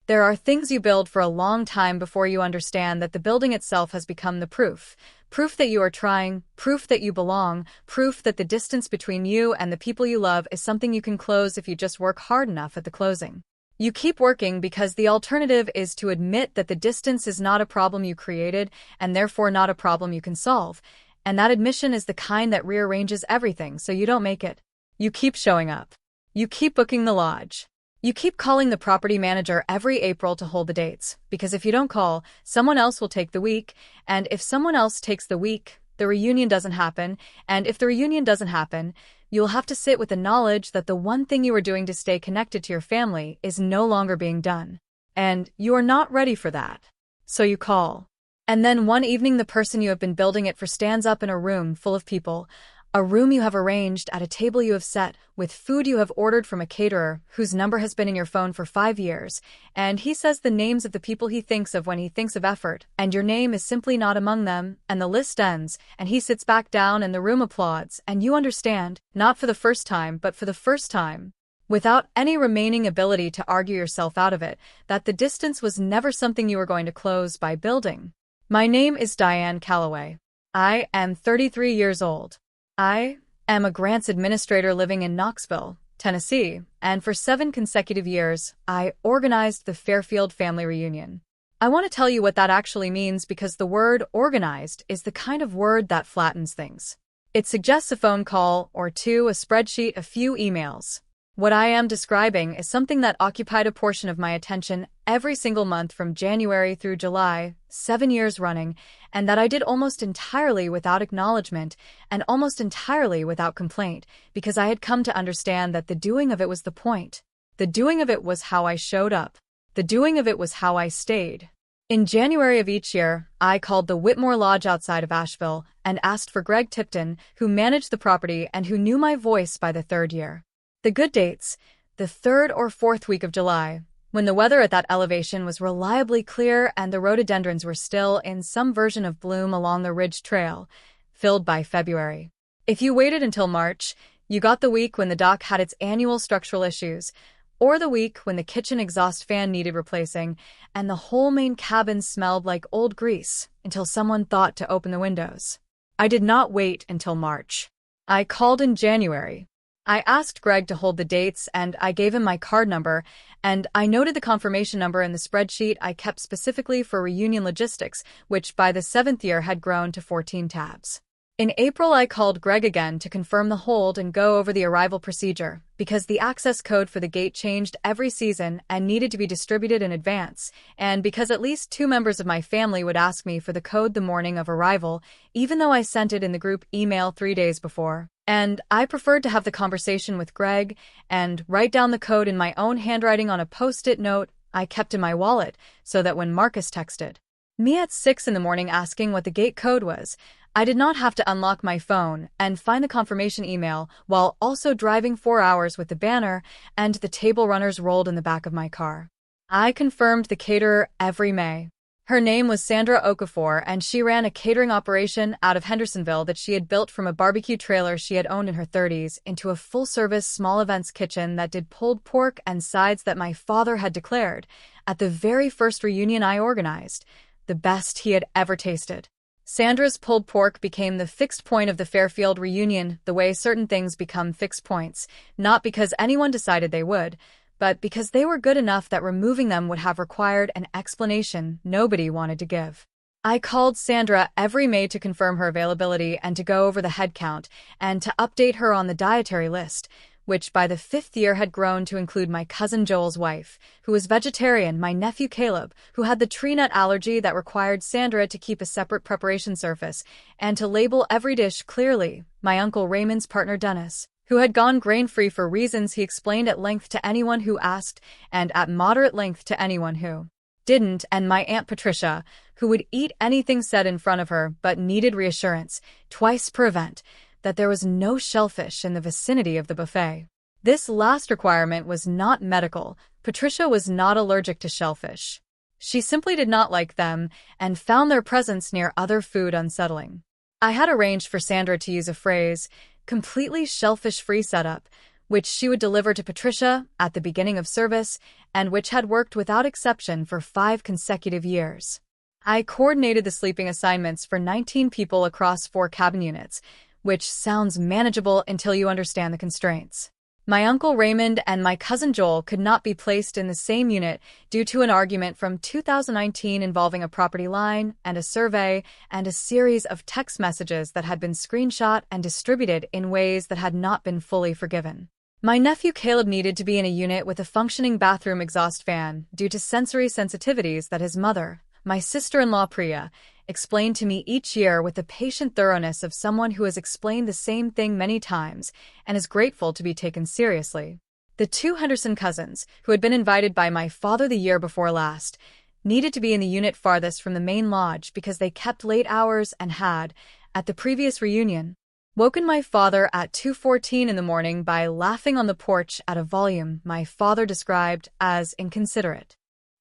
There are things you build for a long time before you understand that the building itself has become the proof. Proof that you are trying, proof that you belong, proof that the distance between you and the people you love is something you can close if you just work hard enough at the closing. You keep working because the alternative is to admit that the distance is not a problem you created and therefore not a problem you can solve. And that admission is the kind that rearranges everything so you don't make it. You keep showing up. You keep booking the lodge. You keep calling the property manager every April to hold the dates, because if you don't call, someone else will take the week, and if someone else takes the week, the reunion doesn't happen, and if the reunion doesn't happen, you'll have to sit with the knowledge that the one thing you are doing to stay connected to your family is no longer being done. And you are not ready for that. So you call. And then one evening the person you have been building it for stands up in a room full of people, a room you have arranged at a table you have set, with food you have ordered from a caterer whose number has been in your phone for 5 years, and he says the names of the people he thinks of when he thinks of effort, and your name is simply not among them, and the list ends, and he sits back down and the room applauds, and you understand, not for the first time, but for the first time, without any remaining ability to argue yourself out of it, that the distance was never something you were going to close by building. My name is Diane Calloway. I am 33 years old. I am a grants administrator living in Knoxville, Tennessee, and for 7 consecutive years, I organized the Fairfield family reunion. I want to tell you what that actually means because the word organized is the kind of word that flattens things. It suggests a phone call or two, a spreadsheet, a few emails. What I am describing is something that occupied a portion of my attention every single month from January through July, 7 years running, and that I did almost entirely without acknowledgement and almost entirely without complaint, because I had come to understand that the doing of it was the point. The doing of it was how I showed up. The doing of it was how I stayed. In January of each year, I called the Whitmore Lodge outside of Asheville and asked for Greg Tipton, who managed the property and who knew my voice by the 3rd year. The good dates, the 3rd or 4th week of July, when the weather at that elevation was reliably clear and the rhododendrons were still in some version of bloom along the Ridge Trail, filled by February. If you waited until March, you got the week when the dock had its annual structural issues, or the week when the kitchen exhaust fan needed replacing and the whole main cabin smelled like old grease until someone thought to open the windows. I did not wait until March. I called in January. I asked Greg to hold the dates, and I gave him my card number, and I noted the confirmation number in the spreadsheet I kept specifically for reunion logistics, which by the 7th year had grown to 14 tabs. In April, I called Greg again to confirm the hold and go over the arrival procedure, because the access code for the gate changed every season and needed to be distributed in advance, and because at least 2 members of my family would ask me for the code the morning of arrival, even though I sent it in the group email 3 days before. And I preferred to have the conversation with Greg and write down the code in my own handwriting on a post-it note I kept in my wallet, so that when Marcus texted me at 6 in the morning asking what the gate code was, I did not have to unlock my phone and find the confirmation email while also driving 4 hours with the banner and the table runners rolled in the back of my car. I confirmed the caterer every May. Her name was Sandra Okafor, and she ran a catering operation out of Hendersonville that she had built from a barbecue trailer she had owned in her 30s into a full-service small events kitchen that did pulled pork and sides that my father had declared, at the very first reunion I organized, the best he had ever tasted. Sandra's pulled pork became the fixed point of the Fairfield reunion, the way certain things become fixed points, not because anyone decided they would, but because they were good enough that removing them would have required an explanation nobody wanted to give. I called Sandra every May to confirm her availability and to go over the head count and to update her on the dietary list, which by the 5th year had grown to include my cousin Joel's wife, who was vegetarian, my nephew Caleb, who had the tree nut allergy that required Sandra to keep a separate preparation surface, and to label every dish clearly, my Uncle Raymond's partner Dennis, who had gone grain-free for reasons he explained at length to anyone who asked, and at moderate length to anyone who didn't, and my Aunt Patricia, who would eat anything said in front of her but needed reassurance, twice per event, that there was no shellfish in the vicinity of the buffet. This last requirement was not medical. Patricia was not allergic to shellfish. She simply did not like them and found their presence near other food unsettling. I had arranged for Sandra to use a phrase, completely shellfish-free setup, which she would deliver to Patricia at the beginning of service, and which had worked without exception for 5 consecutive years. I coordinated the sleeping assignments for 19 people across 4 cabin units, which sounds manageable until you understand the constraints. My uncle Raymond and my cousin Joel could not be placed in the same unit due to an argument from 2019 involving a property line and a survey and a series of text messages that had been screenshot and distributed in ways that had not been fully forgiven. My nephew Caleb needed to be in a unit with a functioning bathroom exhaust fan due to sensory sensitivities that his mother, my sister-in-law Priya, explained to me each year with the patient thoroughness of someone who has explained the same thing many times and is grateful to be taken seriously. The 2 Henderson cousins, who had been invited by my father the year before last, needed to be in the unit farthest from the main lodge because they kept late hours and had, at the previous reunion, woken my father at 2:14 in the morning by laughing on the porch at a volume my father described as inconsiderate.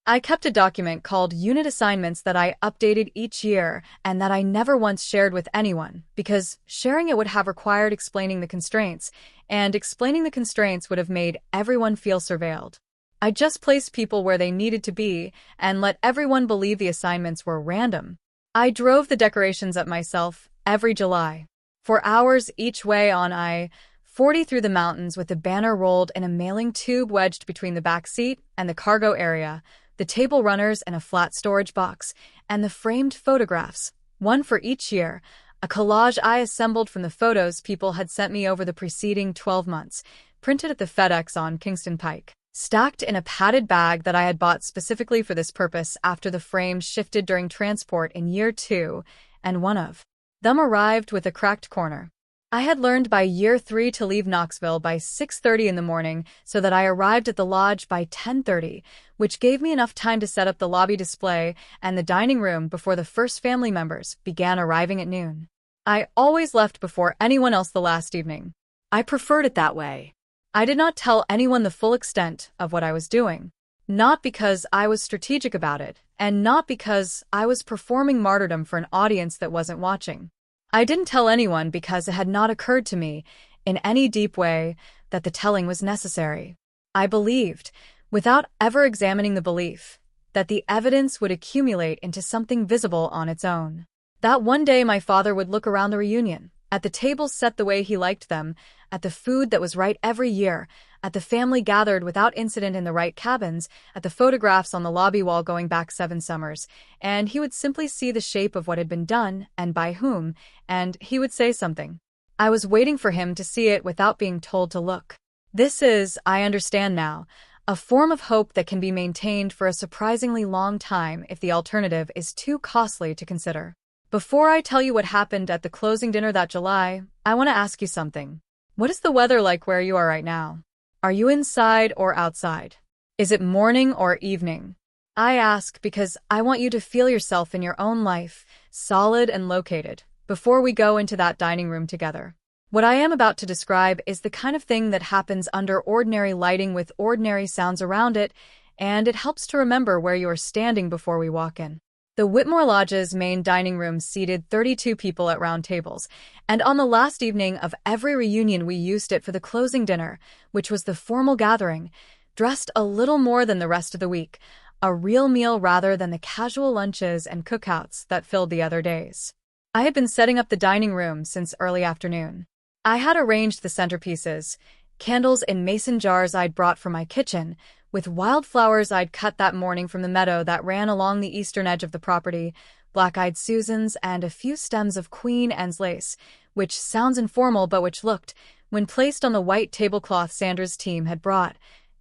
I kept a document called Unit Assignments that I updated each year and that I never once shared with anyone, because sharing it would have required explaining the constraints, and explaining the constraints would have made everyone feel surveilled. I just placed people where they needed to be and let everyone believe the assignments were random. I drove the decorations up myself every July, for hours each way on I-40 through the mountains with the banner rolled in a mailing tube wedged between the back seat and the cargo area, the table runners in a flat storage box, and the framed photographs, one for each year, a collage I assembled from the photos people had sent me over the preceding 12 months, printed at the FedEx on Kingston Pike, stacked in a padded bag that I had bought specifically for this purpose after the frame shifted during transport in year 2, and one of them arrived with a cracked corner. I had learned by year 3 to leave Knoxville by 6:30 in the morning so that I arrived at the lodge by 10:30, which gave me enough time to set up the lobby display and the dining room before the first family members began arriving at noon. I always left before anyone else the last evening. I preferred it that way. I did not tell anyone the full extent of what I was doing, not because I was strategic about it, and not because I was performing martyrdom for an audience that wasn't watching. I didn't tell anyone because it had not occurred to me, in any deep way, that the telling was necessary. I believed, without ever examining the belief, that the evidence would accumulate into something visible on its own. That one day my father would look around the reunion, at the tables set the way he liked them, at the food that was right every year, at the family gathered without incident in the right cabins, at the photographs on the lobby wall going back 7 summers, and he would simply see the shape of what had been done and by whom, and he would say something. I was waiting for him to see it without being told to look. This is, I understand now, a form of hope that can be maintained for a surprisingly long time if the alternative is too costly to consider. Before I tell you what happened at the closing dinner that July, I want to ask you something. What is the weather like where you are right now? Are you inside or outside? Is it morning or evening? I ask because I want you to feel yourself in your own life, solid and located, before we go into that dining room together. What I am about to describe is the kind of thing that happens under ordinary lighting with ordinary sounds around it, and it helps to remember where you are standing before we walk in. The Whitmore Lodge's main dining room seated 32 people at round tables, and on the last evening of every reunion we used it for the closing dinner, which was the formal gathering, dressed a little more than the rest of the week, a real meal rather than the casual lunches and cookouts that filled the other days. I had been setting up the dining room since early afternoon. I had arranged the centerpieces, candles in mason jars I'd brought from my kitchen, with wildflowers I'd cut that morning from the meadow that ran along the eastern edge of the property, black-eyed Susans, and a few stems of Queen Anne's lace, which sounds informal but which looked, when placed on the white tablecloth Sandra's team had brought,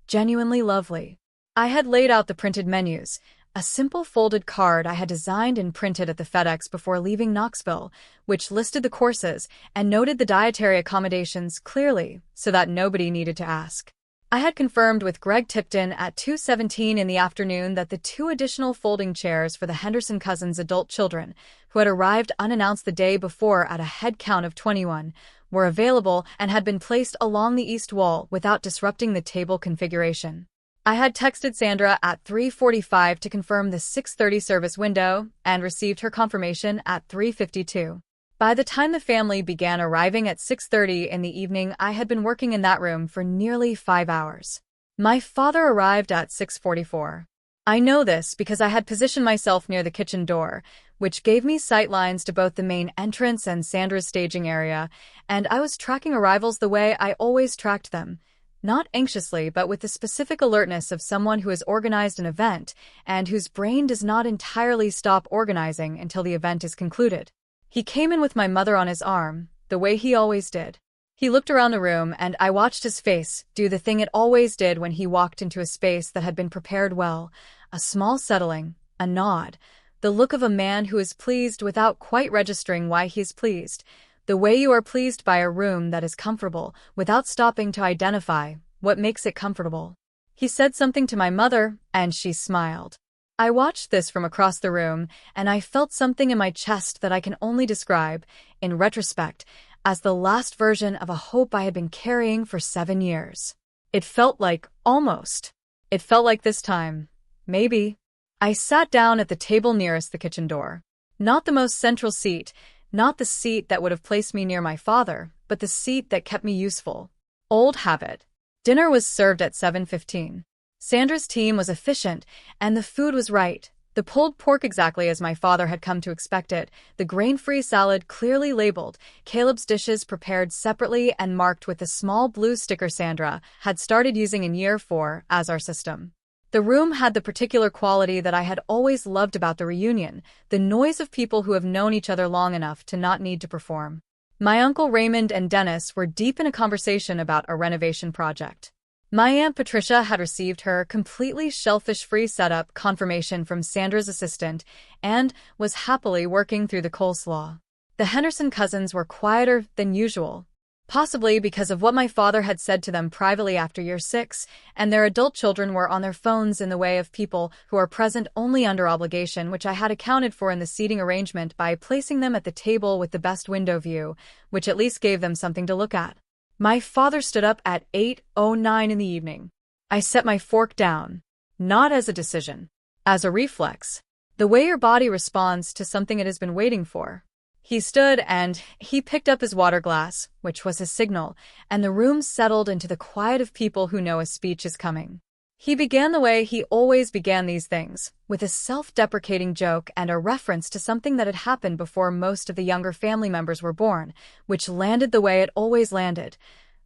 genuinely lovely. I had laid out the printed menus, a simple folded card I had designed and printed at the FedEx before leaving Knoxville, which listed the courses and noted the dietary accommodations clearly so that nobody needed to ask. I had confirmed with Greg Tipton at 2:17 in the afternoon that the 2 additional folding chairs for the Henderson cousins' adult children, who had arrived unannounced the day before at a head count of 21, were available and had been placed along the east wall without disrupting the table configuration. I had texted Sandra at 3:45 to confirm the 6:30 service window and received her confirmation at 3:52. By the time the family began arriving at 6:30 in the evening, I had been working in that room for nearly 5 hours. My father arrived at 6:44. I know this because I had positioned myself near the kitchen door, which gave me sight lines to both the main entrance and Sandra's staging area, and I was tracking arrivals the way I always tracked them. Not anxiously, but with the specific alertness of someone who has organized an event and whose brain does not entirely stop organizing until the event is concluded. He came in with my mother on his arm, the way he always did. He looked around the room, and I watched his face do the thing it always did when he walked into a space that had been prepared well: a small settling, a nod, the look of a man who is pleased without quite registering why he is pleased, the way you are pleased by a room that is comfortable without stopping to identify what makes it comfortable. He said something to my mother, and she smiled. I watched this from across the room, and I felt something in my chest that I can only describe, in retrospect, as the last version of a hope I had been carrying for 7 years. It felt like, almost. It felt like this time. Maybe. I sat down at the table nearest the kitchen door. Not the most central seat, not the seat that would have placed me near my father, but the seat that kept me useful. Old habit. Dinner was served at 7:15. Sandra's team was efficient, and the food was right. The pulled pork exactly as my father had come to expect it, the grain-free salad clearly labeled, Caleb's dishes prepared separately and marked with the small blue sticker Sandra had started using in year 4 as our system. The room had the particular quality that I had always loved about the reunion, the noise of people who have known each other long enough to not need to perform. My Uncle Raymond and Dennis were deep in a conversation about a renovation project. My Aunt Patricia had received her completely shellfish-free setup confirmation from Sandra's assistant and was happily working through the coleslaw. The Henderson cousins were quieter than usual, possibly because of what my father had said to them privately after year 6, and their adult children were on their phones in the way of people who are present only under obligation, which I had accounted for in the seating arrangement by placing them at the table with the best window view, which at least gave them something to look at. My father stood up at 8:09 in the evening. I set my fork down, not as a decision, as a reflex, the way your body responds to something it has been waiting for. He stood and he picked up his water glass, which was his signal, and the room settled into the quiet of people who know a speech is coming. He began the way he always began these things, with a self-deprecating joke and a reference to something that had happened before most of the younger family members were born, which landed the way it always landed.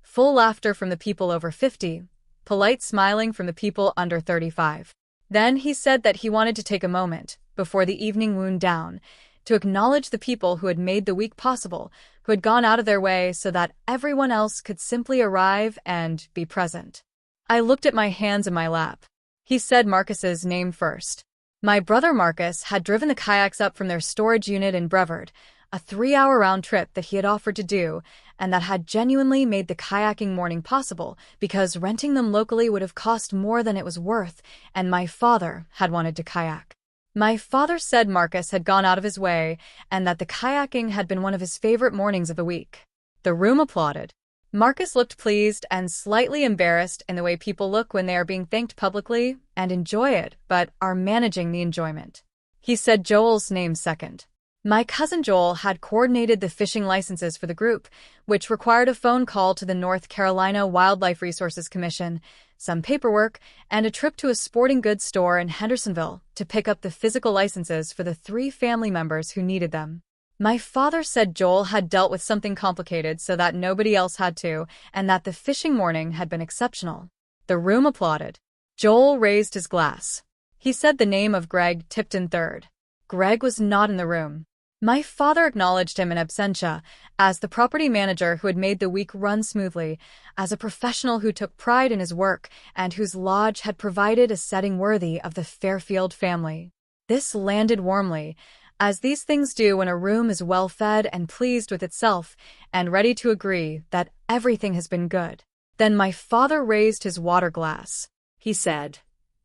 Full laughter from the people over 50, polite smiling from the people under 35. Then he said that he wanted to take a moment, before the evening wound down, to acknowledge the people who had made the week possible, who had gone out of their way so that everyone else could simply arrive and be present. I looked at my hands in my lap. He said Marcus's name first. My brother Marcus had driven the kayaks up from their storage unit in Brevard, a 3-hour round trip that he had offered to do, and that had genuinely made the kayaking morning possible because renting them locally would have cost more than it was worth, and my father had wanted to kayak. My father said Marcus had gone out of his way and that the kayaking had been one of his favorite mornings of the week. The room applauded. Marcus looked pleased and slightly embarrassed in the way people look when they are being thanked publicly and enjoy it, but are managing the enjoyment. He said Joel's name second. My cousin Joel had coordinated the fishing licenses for the group, which required a phone call to the North Carolina Wildlife Resources Commission, some paperwork, and a trip to a sporting goods store in Hendersonville to pick up the physical licenses for the 3 family members who needed them. My father said Joel had dealt with something complicated so that nobody else had to, and that the fishing morning had been exceptional. The room applauded. Joel raised his glass. He said the name of Greg Tipton third. Greg was not in the room. My father acknowledged him in absentia, as the property manager who had made the week run smoothly, as a professional who took pride in his work and whose lodge had provided a setting worthy of the Fairfield family. This landed warmly, as these things do when a room is well-fed and pleased with itself, and ready to agree that everything has been good. Then my father raised his water glass. He said,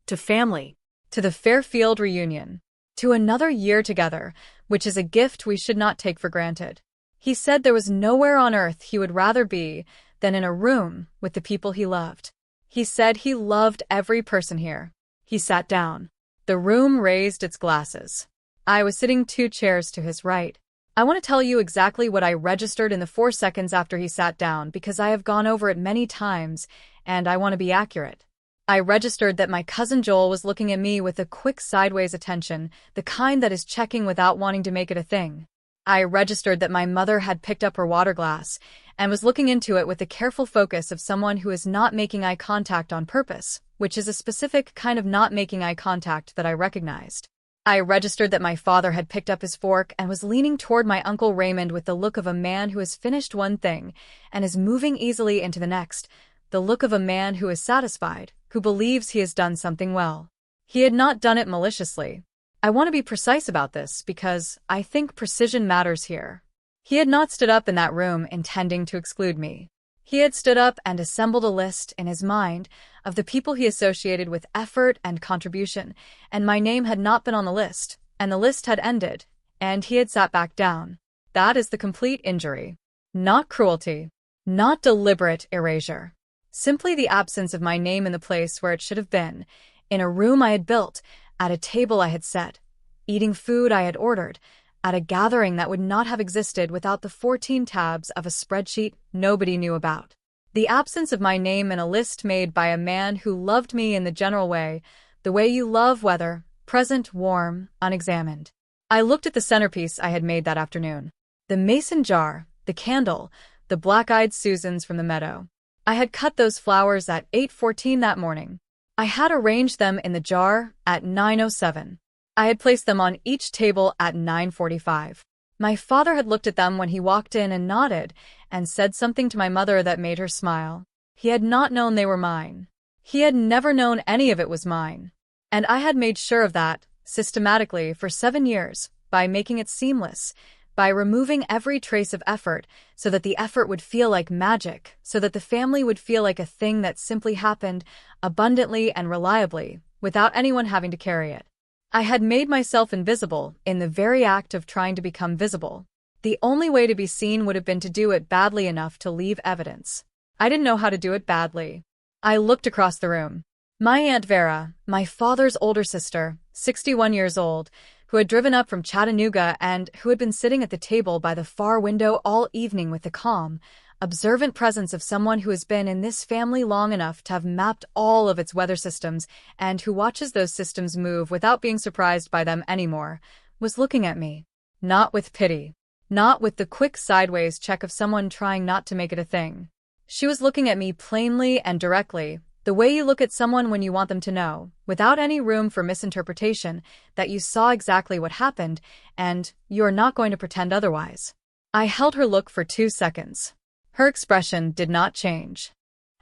"To family, to the Fairfield reunion, to another year together, which is a gift we should not take for granted." He said there was nowhere on earth he would rather be than in a room with the people he loved. He said he loved every person here. He sat down. The room raised its glasses. I was sitting 2 chairs to his right. I want to tell you exactly what I registered in the 4 seconds after he sat down because I have gone over it many times, and I want to be accurate. I registered that my cousin Joel was looking at me with a quick sideways attention, the kind that is checking without wanting to make it a thing. I registered that my mother had picked up her water glass and was looking into it with the careful focus of someone who is not making eye contact on purpose, which is a specific kind of not making eye contact that I recognized. I registered that my father had picked up his fork and was leaning toward my Uncle Raymond with the look of a man who has finished one thing and is moving easily into the next, the look of a man who is satisfied, who believes he has done something well. He had not done it maliciously. I want to be precise about this because I think precision matters here. He had not stood up in that room intending to exclude me. He had stood up and assembled a list in his mind of the people he associated with effort and contribution, and my name had not been on the list, and the list had ended, and he had sat back down. That is the complete injury. Not cruelty. Not deliberate erasure. Simply the absence of my name in the place where it should have been, in a room I had built, at a table I had set, eating food I had ordered, at a gathering that would not have existed without the 14 tabs of a spreadsheet nobody knew about. The absence of my name in a list made by a man who loved me in the general way, the way you love weather, present, warm, unexamined. I looked at the centerpiece I had made that afternoon. The mason jar, the candle, the black-eyed Susans from the meadow. I had cut those flowers at 8:14 that morning. I had arranged them in the jar at 9:07. I had placed them on each table at 9:45. My father had looked at them when he walked in and nodded and said something to my mother that made her smile. He had not known they were mine. He had never known any of it was mine. And I had made sure of that, systematically, for 7 years, by making it seamless, by removing every trace of effort so that the effort would feel like magic, so that the family would feel like a thing that simply happened abundantly and reliably, without anyone having to carry it. I had made myself invisible in the very act of trying to become visible. The only way to be seen would have been to do it badly enough to leave evidence. I didn't know how to do it badly. I looked across the room. My Aunt Vera, my father's older sister, 61 years old, who had driven up from Chattanooga and who had been sitting at the table by the far window all evening with the calm, observant presence of someone who has been in this family long enough to have mapped all of its weather systems and who watches those systems move without being surprised by them anymore, was looking at me. Not with pity. Not with the quick sideways check of someone trying not to make it a thing. She was looking at me plainly and directly, the way you look at someone when you want them to know, without any room for misinterpretation, that you saw exactly what happened, and you are not going to pretend otherwise. I held her look for 2 seconds. Her expression did not change.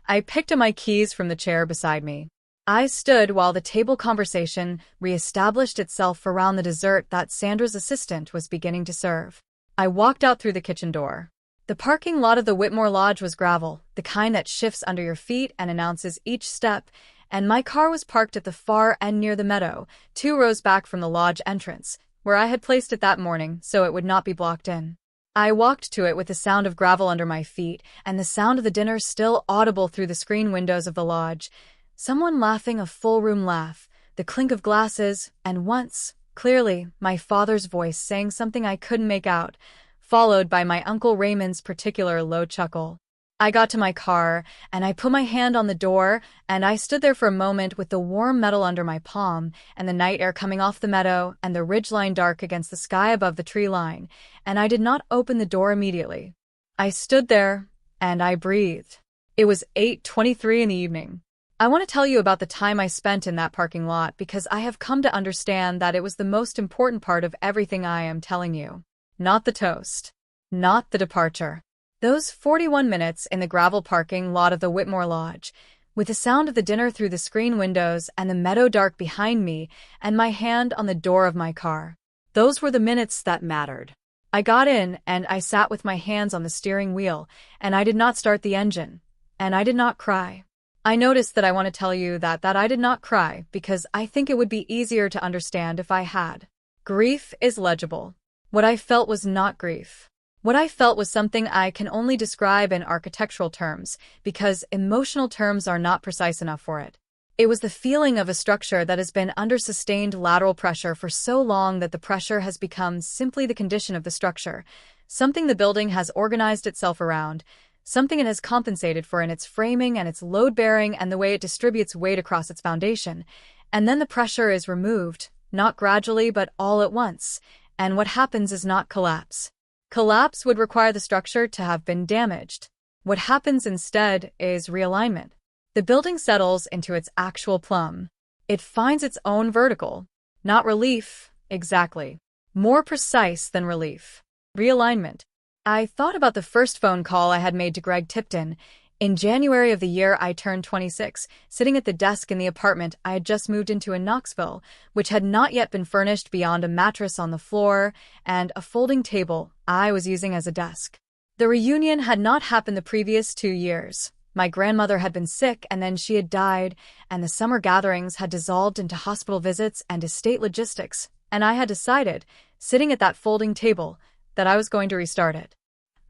I picked up my keys from the chair beside me. I stood while the table conversation re-established itself around the dessert that Sandra's assistant was beginning to serve. I walked out through the kitchen door. The parking lot of the Whitmore Lodge was gravel, the kind that shifts under your feet and announces each step, and my car was parked at the far end near the meadow, 2 rows back from the lodge entrance, where I had placed it that morning so it would not be blocked in. I walked to it with the sound of gravel under my feet and the sound of the dinner still audible through the screen windows of the lodge, someone laughing a full-room laugh, the clink of glasses, and once, clearly, my father's voice saying something I couldn't make out, followed by my Uncle Raymond's particular low chuckle. I got to my car, and I put my hand on the door, and I stood there for a moment with the warm metal under my palm, and the night air coming off the meadow, and the ridgeline dark against the sky above the tree line, and I did not open the door immediately. I stood there, and I breathed. It was 8:23 in the evening. I want to tell you about the time I spent in that parking lot because I have come to understand that it was the most important part of everything I am telling you. Not the toast. Not the departure. Those 41 minutes in the gravel parking lot of the Whitmore Lodge, with the sound of the dinner through the screen windows and the meadow dark behind me and my hand on the door of my car. Those were the minutes that mattered. I got in and I sat with my hands on the steering wheel, and I did not start the engine, and I did not cry. I noticed that I want to tell you that I did not cry because I think it would be easier to understand if I had. Grief is legible. What I felt was not grief. What I felt was something I can only describe in architectural terms because emotional terms are not precise enough for it. It was the feeling of a structure that has been under sustained lateral pressure for so long that the pressure has become simply the condition of the structure, something the building has organized itself around, something it has compensated for in its framing and its load-bearing and the way it distributes weight across its foundation. And then the pressure is removed, not gradually but all at once, and what happens is not collapse. Collapse would require the structure to have been damaged. What happens instead is realignment. The building settles into its actual plumb. It finds its own vertical. Not relief, exactly. More precise than relief. Realignment. I thought about the first phone call I had made to Greg Tipton. In January of the year I turned 26, sitting at the desk in the apartment I had just moved into in Knoxville, which had not yet been furnished beyond a mattress on the floor and a folding table I was using as a desk. The reunion had not happened the previous 2 years. My grandmother had been sick and then she had died, and the summer gatherings had dissolved into hospital visits and estate logistics, and I had decided, sitting at that folding table, that I was going to restart it.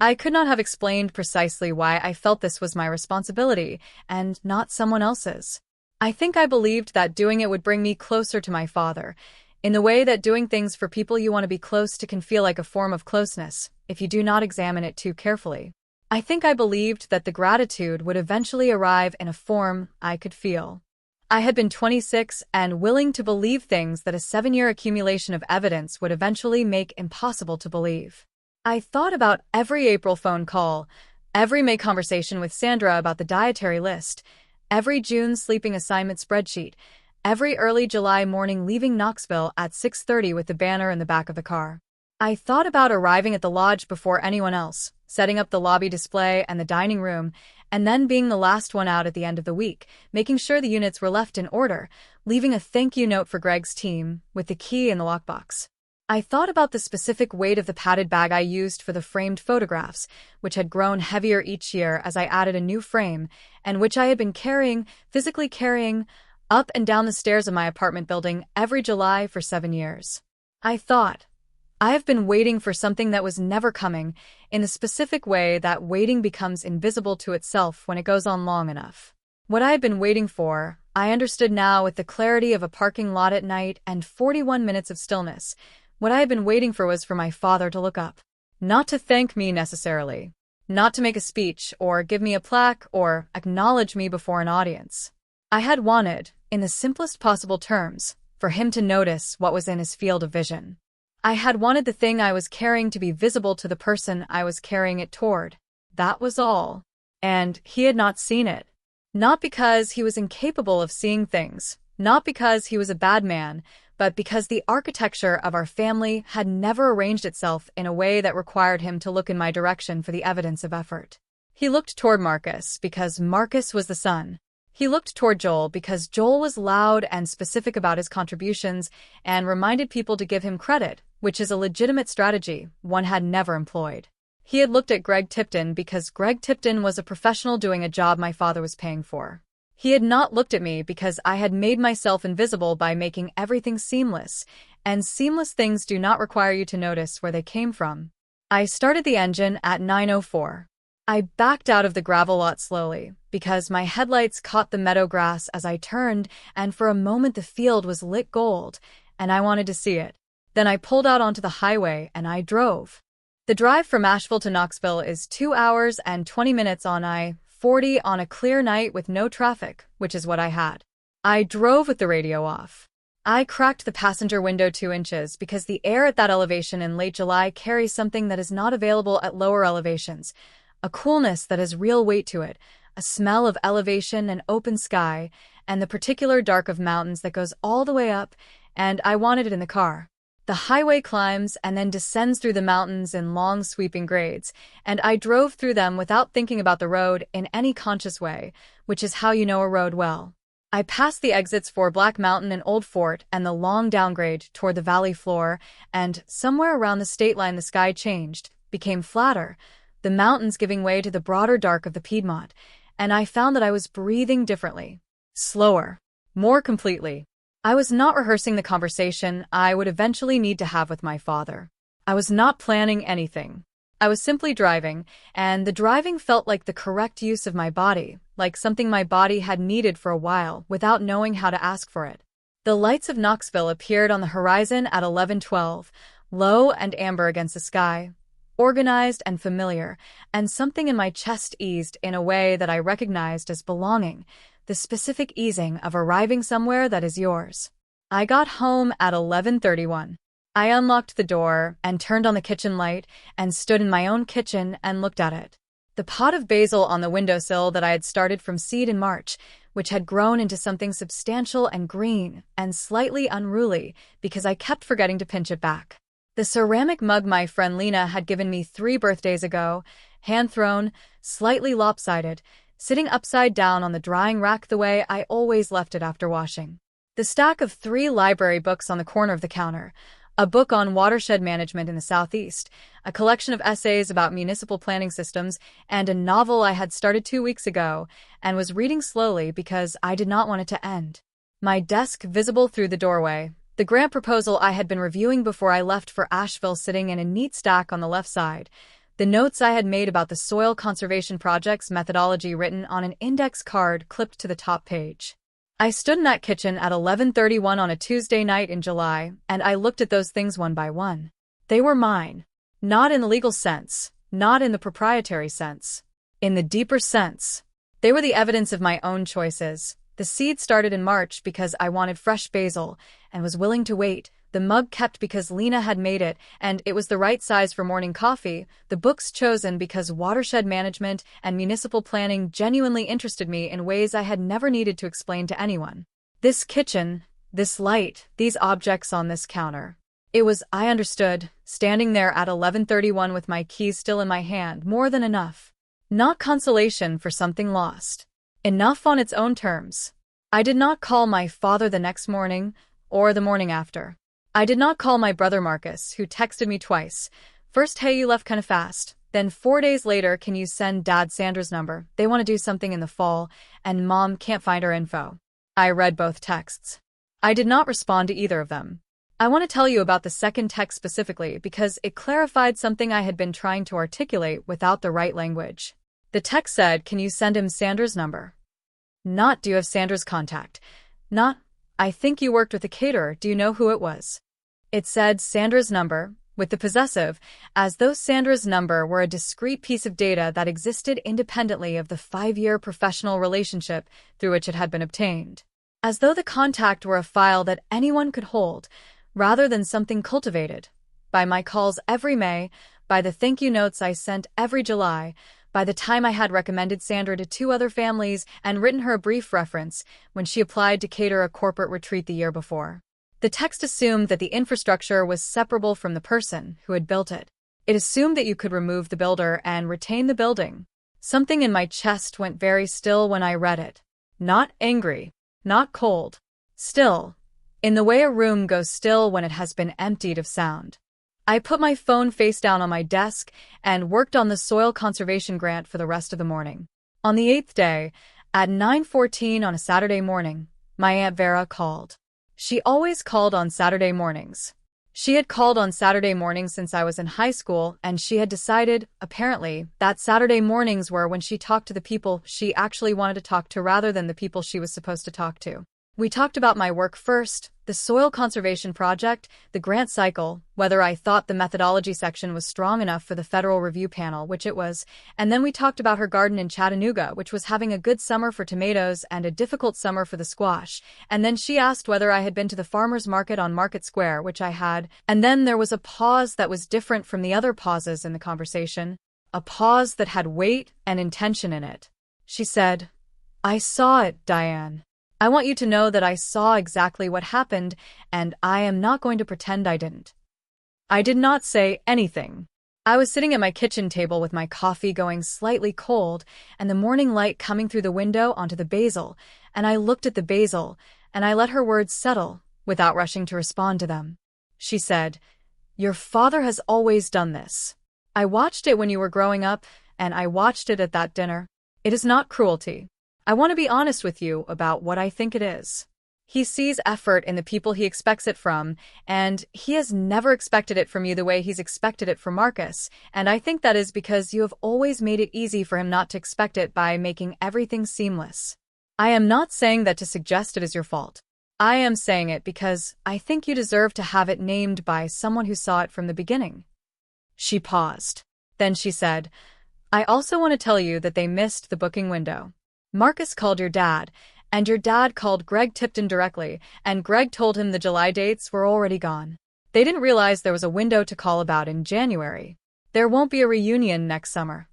I could not have explained precisely why I felt this was my responsibility and not someone else's. I think I believed that doing it would bring me closer to my father, in the way that doing things for people you want to be close to can feel like a form of closeness, if you do not examine it too carefully. I think I believed that the gratitude would eventually arrive in a form I could feel. I had been 26 and willing to believe things that a 7-year accumulation of evidence would eventually make impossible to believe. I thought about every April phone call, every May conversation with Sandra about the dietary list, every June sleeping assignment spreadsheet, every early July morning leaving Knoxville at 6:30 with the banner in the back of the car. I thought about arriving at the lodge before anyone else, setting up the lobby display and the dining room, and then being the last one out at the end of the week, making sure the units were left in order, leaving a thank you note for Greg's team, with the key in the lockbox. I thought about the specific weight of the padded bag I used for the framed photographs, which had grown heavier each year as I added a new frame, and which I had been physically carrying, up and down the stairs of my apartment building every July for 7 years. I thought, I have been waiting for something that was never coming, in the specific way that waiting becomes invisible to itself when it goes on long enough. What I had been waiting for, I understood now with the clarity of a parking lot at night and 41 minutes of stillness. What I had been waiting for was for my father to look up. Not to thank me necessarily. Not to make a speech, or give me a plaque, or acknowledge me before an audience. I had wanted, in the simplest possible terms, for him to notice what was in his field of vision. I had wanted the thing I was carrying to be visible to the person I was carrying it toward. That was all. And he had not seen it. Not because he was incapable of seeing things, not because he was a bad man, but because the architecture of our family had never arranged itself in a way that required him to look in my direction for the evidence of effort. He looked toward Marcus because Marcus was the son. He looked toward Joel because Joel was loud and specific about his contributions and reminded people to give him credit, which is a legitimate strategy one had never employed. He had looked at Greg Tipton because Greg Tipton was a professional doing a job my father was paying for. He had not looked at me because I had made myself invisible by making everything seamless, and seamless things do not require you to notice where they came from. I started the engine at 9:04. I backed out of the gravel lot slowly, because my headlights caught the meadow grass as I turned, and for a moment the field was lit gold, and I wanted to see it. Then I pulled out onto the highway and I drove. The drive from Asheville to Knoxville is 2 hours and 20 minutes on I-40 on a clear night with no traffic, which is what I had. I drove with the radio off. I cracked the passenger window 2 inches because the air at that elevation in late July carries something that is not available at lower elevations. A coolness that has real weight to it, a smell of elevation and open sky, and the particular dark of mountains that goes all the way up, and I wanted it in the car. The highway climbs and then descends through the mountains in long sweeping grades, and I drove through them without thinking about the road in any conscious way, which is how you know a road well. I passed the exits for Black Mountain and Old Fort and the long downgrade toward the valley floor, and somewhere around the state line the sky changed, became flatter, the mountains giving way to the broader dark of the Piedmont, and I found that I was breathing differently, slower, more completely. I was not rehearsing the conversation I would eventually need to have with my father. I was not planning anything. I was simply driving, and the driving felt like the correct use of my body, like something my body had needed for a while without knowing how to ask for it. The lights of Knoxville appeared on the horizon at 11:12, low and amber against the sky, organized and familiar, and something in my chest eased in a way that I recognized as belonging, the specific easing of arriving somewhere that is yours. I got home at 11:31. I unlocked the door and turned on the kitchen light and stood in my own kitchen and looked at it. The pot of basil on the windowsill that I had started from seed in March, which had grown into something substantial and green and slightly unruly because I kept forgetting to pinch it back. The ceramic mug my friend Lena had given me 3 birthdays ago, hand-thrown, slightly lopsided, sitting upside down on the drying rack the way I always left it after washing. The stack of 3 library books on the corner of the counter, a book on watershed management in the Southeast, a collection of essays about municipal planning systems, and a novel I had started 2 weeks ago and was reading slowly because I did not want it to end. My desk visible through the doorway, the grant proposal I had been reviewing before I left for Asheville sitting in a neat stack on the left side, the notes I had made about the soil conservation project's methodology written on an index card clipped to the top page. I stood in that kitchen at 11:31 on a Tuesday night in July, and I looked at those things one by one. They were mine. Not in the legal sense, not in the proprietary sense. In the deeper sense. They were the evidence of my own choices. The seed started in March because I wanted fresh basil, and was willing to wait. The mug kept because Lena had made it, and it was the right size for morning coffee. The books chosen because watershed management and municipal planning genuinely interested me in ways I had never needed to explain to anyone. This kitchen, this light, these objects on this counter. It was, I understood, standing there at 11:31 with my keys still in my hand, more than enough. Not consolation for something lost. Enough on its own terms. I did not call my father the next morning, or the morning after. I did not call my brother Marcus, who texted me twice. First, hey, you left kinda fast. Then 4 days later, can you send Dad Sandra's number? They want to do something in the fall, and Mom can't find her info. I read both texts. I did not respond to either of them. I want to tell you about the second text specifically because it clarified something I had been trying to articulate without the right language. The text said, can you send him Sandra's number? Not, do you have Sandra's contact? Not, I think you worked with a caterer, do you know who it was? It said Sandra's number, with the possessive, as though Sandra's number were a discrete piece of data that existed independently of the 5-year professional relationship through which it had been obtained. As though the contact were a file that anyone could hold, rather than something cultivated. By my calls every May, by the thank you notes I sent every July, by the time I had recommended Sandra to 2 other families and written her a brief reference when she applied to cater a corporate retreat the year before. The text assumed that the infrastructure was separable from the person who had built it. It assumed that you could remove the builder and retain the building. Something in my chest went very still when I read it. Not angry, not cold. Still, in the way a room goes still when it has been emptied of sound. I put my phone face down on my desk and worked on the soil conservation grant for the rest of the morning. On the 8th day, at 9:14 on a Saturday morning, my Aunt Vera called. She always called on Saturday mornings. She had called on Saturday mornings since I was in high school, and she had decided, apparently, that Saturday mornings were when she talked to the people she actually wanted to talk to rather than the people she was supposed to talk to. We talked about my work first, the soil conservation project, the grant cycle, whether I thought the methodology section was strong enough for the federal review panel, which it was, and then we talked about her garden in Chattanooga, which was having a good summer for tomatoes and a difficult summer for the squash, and then she asked whether I had been to the farmer's market on Market Square, which I had, and then there was a pause that was different from the other pauses in the conversation, a pause that had weight and intention in it. She said, I saw it, Diane. I want you to know that I saw exactly what happened, and I am not going to pretend I didn't. I did not say anything. I was sitting at my kitchen table with my coffee going slightly cold and the morning light coming through the window onto the basil, and I looked at the basil, and I let her words settle, without rushing to respond to them. She said, Your father has always done this. I watched it when you were growing up, and I watched it at that dinner. It is not cruelty. I want to be honest with you about what I think it is. He sees effort in the people he expects it from, and he has never expected it from you the way he's expected it from Marcus, and I think that is because you have always made it easy for him not to expect it by making everything seamless. I am not saying that to suggest it is your fault. I am saying it because I think you deserve to have it named by someone who saw it from the beginning. She paused. Then she said, I also want to tell you that they missed the booking window. Marcus called your dad, and your dad called Greg Tipton directly, and Greg told him the July dates were already gone. They didn't realize there was a window to call about in January. There won't be a reunion next summer.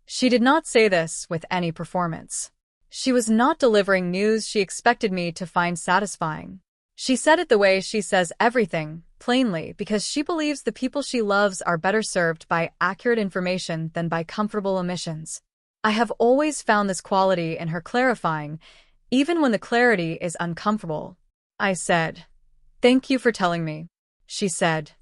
She did not say this with any performance. She was not delivering news she expected me to find satisfying. She said it the way she says everything, plainly, because she believes the people she loves are better served by accurate information than by comfortable omissions. I have always found this quality in her clarifying, even when the clarity is uncomfortable. I said, Thank you for telling me. She said,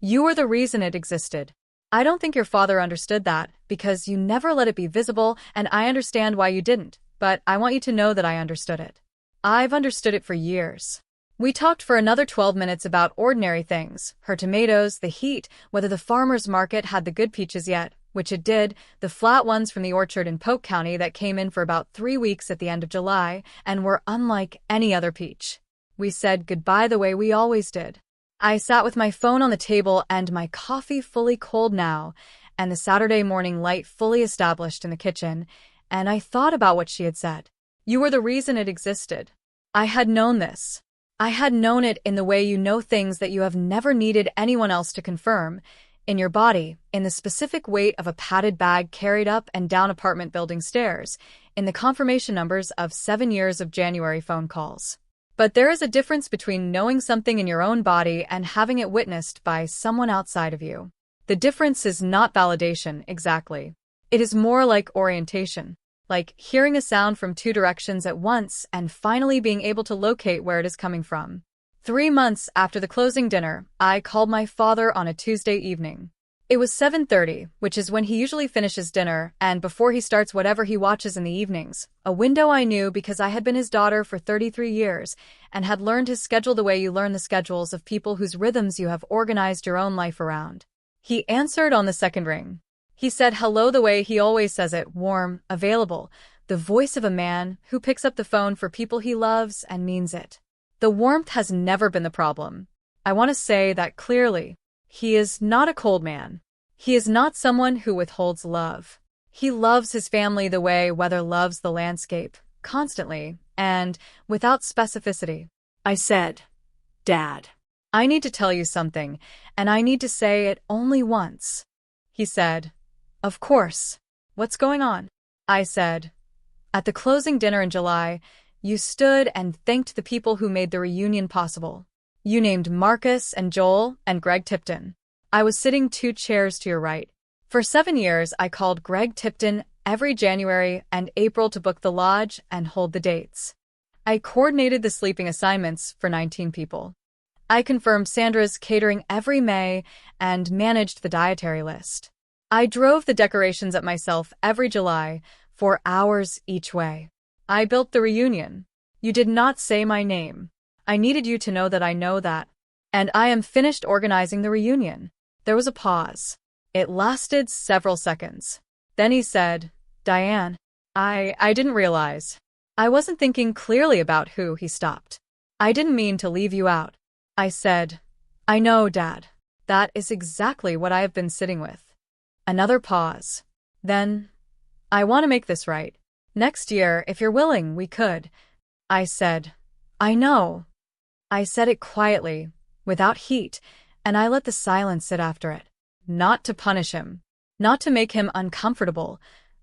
You are the reason it existed. I don't think your father understood that, because you never let it be visible, and I understand why you didn't, but I want you to know that I understood it. I've understood it for years. We talked for another 12 minutes about ordinary things, her tomatoes, the heat, whether the farmer's market had the good peaches yet, which it did, the flat ones from the orchard in Polk County that came in for about 3 weeks at the end of July and were unlike any other peach. We said goodbye the way we always did. I sat with my phone on the table and my coffee fully cold now, and the Saturday morning light fully established in the kitchen, and I thought about what she had said. You were the reason it existed. I had known this. I had known it in the way you know things that you have never needed anyone else to confirm, in your body, in the specific weight of a padded bag carried up and down apartment building stairs, in the confirmation numbers of 7 years of January phone calls. But there is a difference between knowing something in your own body and having it witnessed by someone outside of you. The difference is not validation, exactly. It is more like orientation, like hearing a sound from 2 directions at once and finally being able to locate where it is coming from. 3 months after the closing dinner, I called my father on a Tuesday evening. It was 7:30, which is when he usually finishes dinner, and before he starts whatever he watches in the evenings, a window I knew because I had been his daughter for 33 years and had learned his schedule the way you learn the schedules of people whose rhythms you have organized your own life around. He answered on the second ring. He said hello the way he always says it, warm, available, the voice of a man who picks up the phone for people he loves and means it. The warmth has never been the problem. I want to say that clearly. He is not a cold man. He is not someone who withholds love. He loves his family the way weather loves the landscape, constantly, and without specificity. I said, Dad, I need to tell you something, and I need to say it only once. He said, Of course. What's going on? I said, At the closing dinner in July, you stood and thanked the people who made the reunion possible. You named Marcus and Joel and Greg Tipton. I was sitting 2 chairs to your right. For 7 years, I called Greg Tipton every January and April to book the lodge and hold the dates. I coordinated the sleeping assignments for 19 people. I confirmed Sandra's catering every May and managed the dietary list. I drove the decorations up myself every July, for hours each way. I built the reunion. You did not say my name. I needed you to know that I know that. And I am finished organizing the reunion. There was a pause. It lasted several seconds. Then he said, Diane, I didn't realize. I wasn't thinking clearly about who. He stopped. I didn't mean to leave you out. I said, I know, Dad. That is exactly what I have been sitting with. Another pause. Then, I want to make this right. Next year, if you're willing, we could. I said, I know. I said it quietly, without heat, and I let the silence sit after it. Not to punish him. Not to make him uncomfortable,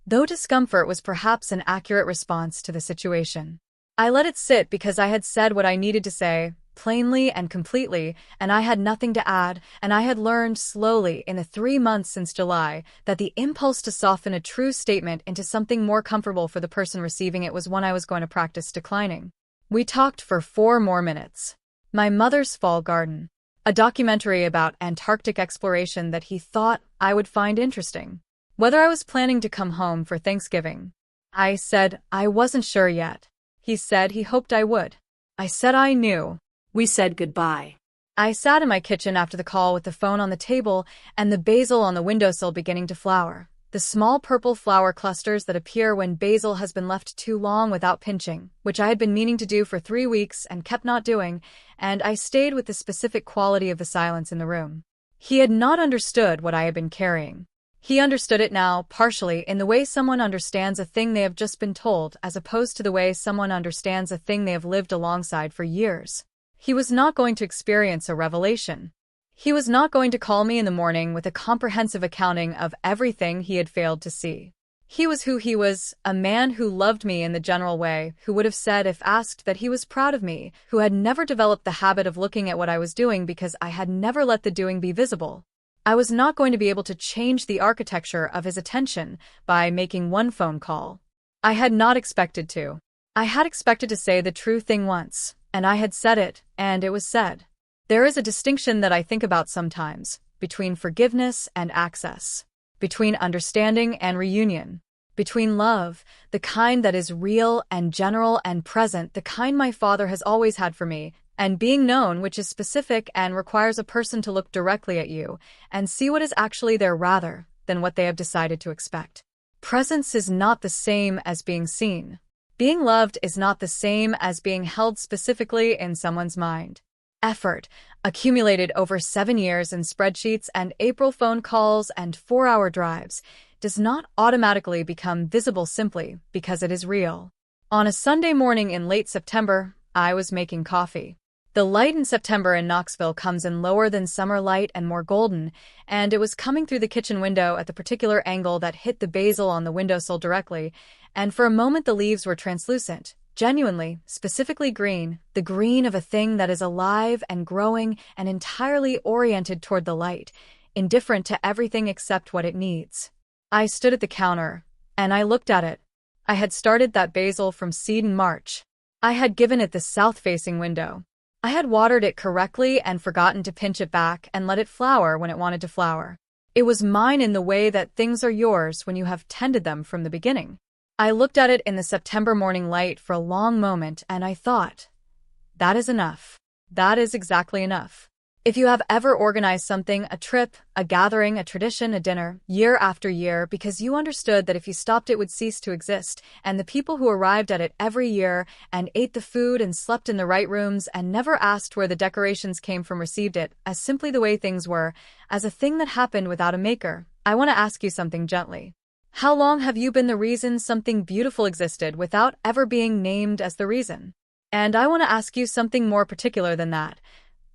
though discomfort was perhaps an accurate response to the situation. I let it sit because I had said what I needed to say, plainly and completely, and I had nothing to add, and I had learned slowly in the 3 months since July that the impulse to soften a true statement into something more comfortable for the person receiving it was one I was going to practice declining. We talked for 4 more minutes. My mother's fall garden. A documentary about Antarctic exploration that he thought I would find interesting. Whether I was planning to come home for Thanksgiving. I said I wasn't sure yet. He said he hoped I would. I said I knew. We said goodbye. I sat in my kitchen after the call with the phone on the table and the basil on the windowsill beginning to flower. The small purple flower clusters that appear when basil has been left too long without pinching, which I had been meaning to do for 3 weeks and kept not doing, and I stayed with the specific quality of the silence in the room. He had not understood what I had been carrying. He understood it now, partially, in the way someone understands a thing they have just been told, as opposed to the way someone understands a thing they have lived alongside for years. He was not going to experience a revelation. He was not going to call me in the morning with a comprehensive accounting of everything he had failed to see. He was who he was, a man who loved me in the general way, who would have said if asked that he was proud of me, who had never developed the habit of looking at what I was doing because I had never let the doing be visible. I was not going to be able to change the architecture of his attention by making one phone call. I had not expected to. I had expected to say the true thing once, and I had said it, and it was said. There is a distinction that I think about sometimes, between forgiveness and access, between understanding and reunion, between love, the kind that is real and general and present, the kind my father has always had for me, and being known, which is specific and requires a person to look directly at you and see what is actually there rather than what they have decided to expect. Presence is not the same as being seen. Being loved is not the same as being held specifically in someone's mind. Effort, accumulated over 7 years in spreadsheets and April phone calls and 4-hour drives, does not automatically become visible simply because it is real. On a Sunday morning in late September, I was making coffee. The light in September in Knoxville comes in lower than summer light and more golden, and it was coming through the kitchen window at the particular angle that hit the basil on the windowsill directly, and for a moment the leaves were translucent. Genuinely, specifically green, the green of a thing that is alive and growing and entirely oriented toward the light, indifferent to everything except what it needs. I stood at the counter, and I looked at it. I had started that basil from seed in March. I had given it the south-facing window. I had watered it correctly and forgotten to pinch it back and let it flower when it wanted to flower. It was mine in the way that things are yours when you have tended them from the beginning. I looked at it in the September morning light for a long moment and I thought, that is enough. That is exactly enough. If you have ever organized something, a trip, a gathering, a tradition, a dinner, year after year, because you understood that if you stopped it would cease to exist, and the people who arrived at it every year and ate the food and slept in the right rooms and never asked where the decorations came from received it as simply the way things were, as a thing that happened without a maker, I want to ask you something gently. How long have you been the reason something beautiful existed without ever being named as the reason? And I want to ask you something more particular than that.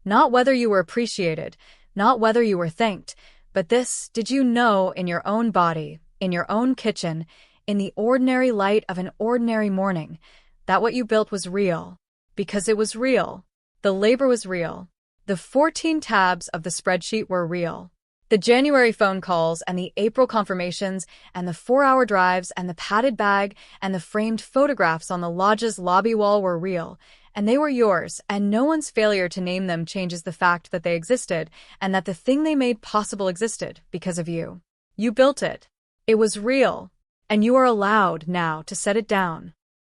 Not whether you were appreciated, not whether you were thanked, but this: did you know in your own body, in your own kitchen, in the ordinary light of an ordinary morning, that what you built was real? Because it was real. The labor was real. The 14 tabs of the spreadsheet were real. The January phone calls and the April confirmations and the 4-hour drives and the padded bag and the framed photographs on the lodge's lobby wall were real, and they were yours, and no one's failure to name them changes the fact that they existed and that the thing they made possible existed because of you. You built it. It was real, and you are allowed now to set it down.